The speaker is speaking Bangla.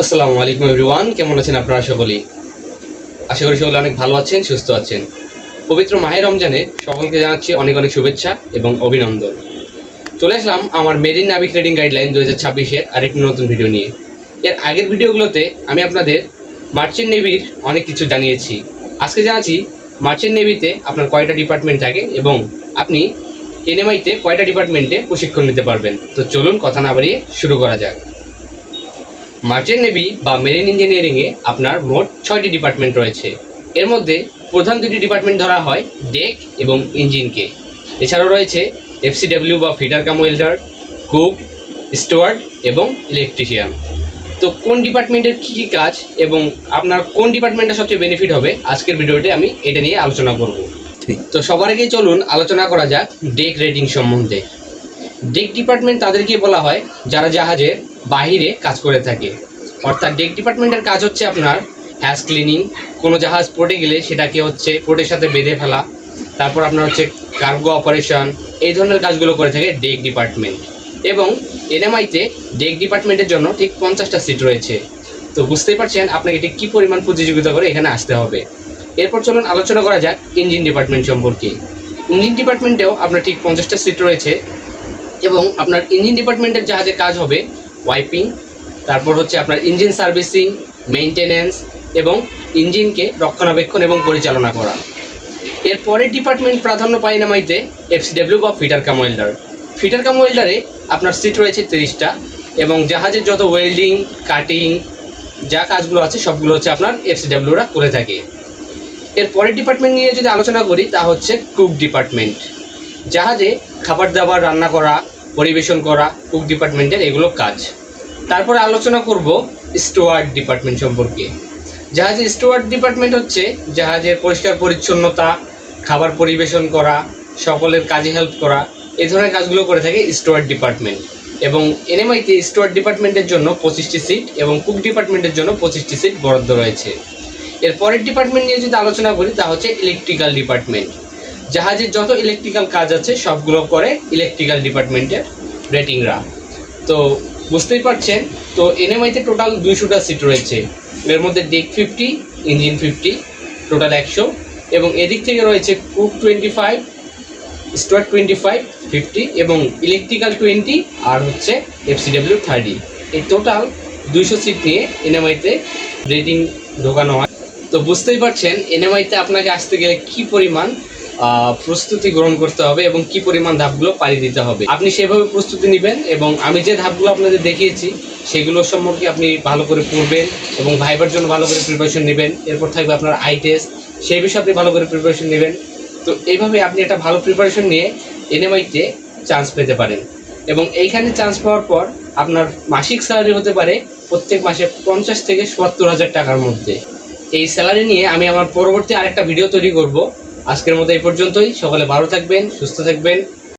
আসসালামু আলাইকুম এভরিওয়ান, কেমন আছেন আপনারা সকলেই? আশা করি সকলে অনেক ভালো আছেন, সুস্থ আছেন। পবিত্র মাহে রমজানে সকলকে জানাচ্ছি অনেক অনেক শুভেচ্ছা এবং অভিনন্দন। চলে আসলাম আমার মেরিন নাবিক ট্রেডিং গাইডলাইন 2026-এর আরেকটি নতুন ভিডিও নিয়ে। এর আগের ভিডিওগুলোতে আমি আপনাদের মার্চেন্ট নেভির অনেক কিছু জানিয়েছি। আজকে জানাচ্ছি মার্চেন্ট নেভিতে আপনার কয়টা ডিপার্টমেন্ট থাকে এবং আপনি এনএমআইতে কয়টা ডিপার্টমেন্টে প্রশিক্ষণ নিতে পারবেন। তো চলুন কথা না বাড়িয়ে শুরু করা যাক। মার্চেন্ট নেভি বা মেরিন ইঞ্জিনিয়ারিংয়ে আপনার মোট 6টি ডিপার্টমেন্ট রয়েছে। এর মধ্যে প্রধান দুটি ডিপার্টমেন্ট ধরা হয় ডেক এবং ইঞ্জিনকে। এছাড়াও রয়েছে এফসিডব্লিউ বা ফিটার কাম ওয়েল্ডার, কুক, স্টুয়ার্ড এবং ইলেকট্রিশিয়ান। তো কোন ডিপার্টমেন্টের কী কী কাজ এবং আপনার কোন ডিপার্টমেন্টটা সবচেয়ে বেনিফিট হবে, আজকের ভিডিওতে আমি এটা নিয়ে আলোচনা করব। তো সবার আগে চলুন আলোচনা করা যাক ডেক রেটিং সম্বন্ধে। ডেক ডিপার্টমেন্ট তাদেরকে বলা হয় যারা জাহাজের বাহিরে কাজ করে থাকে। অর্থাৎ ডেক ডিপার্টমেন্টের কাজ হচ্ছে আপনার হ্যাজ ক্লিনিং, কোনো জাহাজ পড়ে গেলে সেটাকে হচ্ছে পোর্টের সাথে বেঁধে ফেলা, তারপর আপনার হচ্ছে কার্গো অপারেশন, এই ধরনের কাজগুলো করে থাকে ডেক ডিপার্টমেন্ট। এবং এনএমআইতে ডেক ডিপার্টমেন্টের জন্য ঠিক 50টা সিট রয়েছে। তো বুঝতেই পারছেন আপনাকে ঠিক কী পরিমাণ প্রতিযোগিতা করে এখানে আসতে হবে। এরপর চলুন আলোচনা করা যাক ইঞ্জিন ডিপার্টমেন্ট সম্পর্কে। ইঞ্জিন ডিপার্টমেন্টেও আপনার ঠিক 50টা সিট রয়েছে এবং আপনার ইঞ্জিন ডিপার্টমেন্টের জাহাজের কাজ হবে ওয়াইপিং, তারপর হচ্ছে আপনার ইঞ্জিন সার্ভিসিং, মেইনটেনেন্স এবং ইঞ্জিনকে রক্ষণাবেক্ষণ এবং পরিচালনা করা। এর পরের ডিপার্টমেন্ট প্রাধান্য পায় এনএমআইতে এফসিডব্লিউ বা ফিটার কাম ওয়েল্ডার। ফিটার কাম ওয়েল্ডারে আপনার সিট রয়েছে 30টা এবং জাহাজের যত ওয়েল্ডিং, কাটিং যা কাজগুলো আছে সবগুলো হচ্ছে আপনার এফসিডব্লিউরা করে থাকে। এর পরের ডিপার্টমেন্ট নিয়ে যদি আলোচনা করি তা হচ্ছে কুক ডিপার্টমেন্ট। জাহাজে খাবার দাবার রান্না করা, পরিবেশন করা কুক ডিপার্টমেন্টের এগুলো কাজ। তারপরে আলোচনা করব স্টুয়ার্ড ডিপার্টমেন্ট সম্পর্কে। জাহাজের স্টুয়ার্ড ডিপার্টমেন্ট হচ্ছে জাহাজের পরিষ্কার পরিচ্ছন্নতা, খাবার পরিবেশন করা, সকলের কাজে হেল্প করা, এই ধরনের কাজগুলো করে থাকে স্টুয়ার্ড ডিপার্টমেন্ট। এবং এনএমআইতে স্টুয়ার্ড ডিপার্টমেন্টের জন্য 25টি সিট এবং কুক ডিপার্টমেন্টের জন্য 25টি সিট বরাদ্দ রয়েছে। এর পরের ডিপার্টমেন্ট নিয়ে যদি আলোচনা করি তা হচ্ছে ইলেকট্রিক্যাল ডিপার্টমেন্ট। জাহাজের যত ইলেকট্রিক্যাল কাজ আছে সবগুলো করে ইলেকট্রিক্যাল ডিপার্টমেন্টের রেটিংরা। তো বুঝতেই পারছেন, তো এনএমআইতে টোটাল 200টা সিট রয়েছে। এর মধ্যে ডেক 50, ইঞ্জিন 50, টোটাল 100 এবং এদিক থেকে রয়েছে কুক 25, স্টুয়ার্ড 25, 50 এবং ইলেকট্রিক্যাল 20 আর হচ্ছে এফসিডব্লিউ 30। এই টোটাল 200 সিট নিয়ে এনএমআইতে রেটিং ঢোকানো হয়। তো বুঝতেই পারছেন এনএমআইতে আপনাকে আসতে গেলে কী পরিমাণ প্রস্তুতি গ্রহণ করতে হবে এবং কি পরিমাণ ধাপগুলো পাড়ি দিতে হবে। আপনি সেভাবে প্রস্তুতি নেবেন এবং আমি যে ধাপগুলো আপনাদের দেখিয়েছি সেগুলো সম্পর্কে আপনি ভালো করে পড়বেন এবং ভাইবার জন্য ভালো করে প্রিপারেশন নেবেন। এরপর থাকবে আপনার আই টেস্ট, সেই বিষয়ে আপনি ভালো করে প্রিপারেশন নেবেন। তো এইভাবে আপনি একটা ভালো প্রিপারেশন নিয়ে এনএমআইতে চান্স পেতে পারেন এবং এইখানে চান্স পাওয়ার পর আপনার মাসিক স্যালারি হতে পারে প্রত্যেক মাসে 50 থেকে 70,000 টাকার মধ্যে। এই স্যালারি নিয়ে আমি আমার পরবর্তী আরেকটা ভিডিও তৈরি করব। আজকের মতো এই পর্যন্তই। সকলে ভালো থাকবেন, সুস্থ থাকবেন।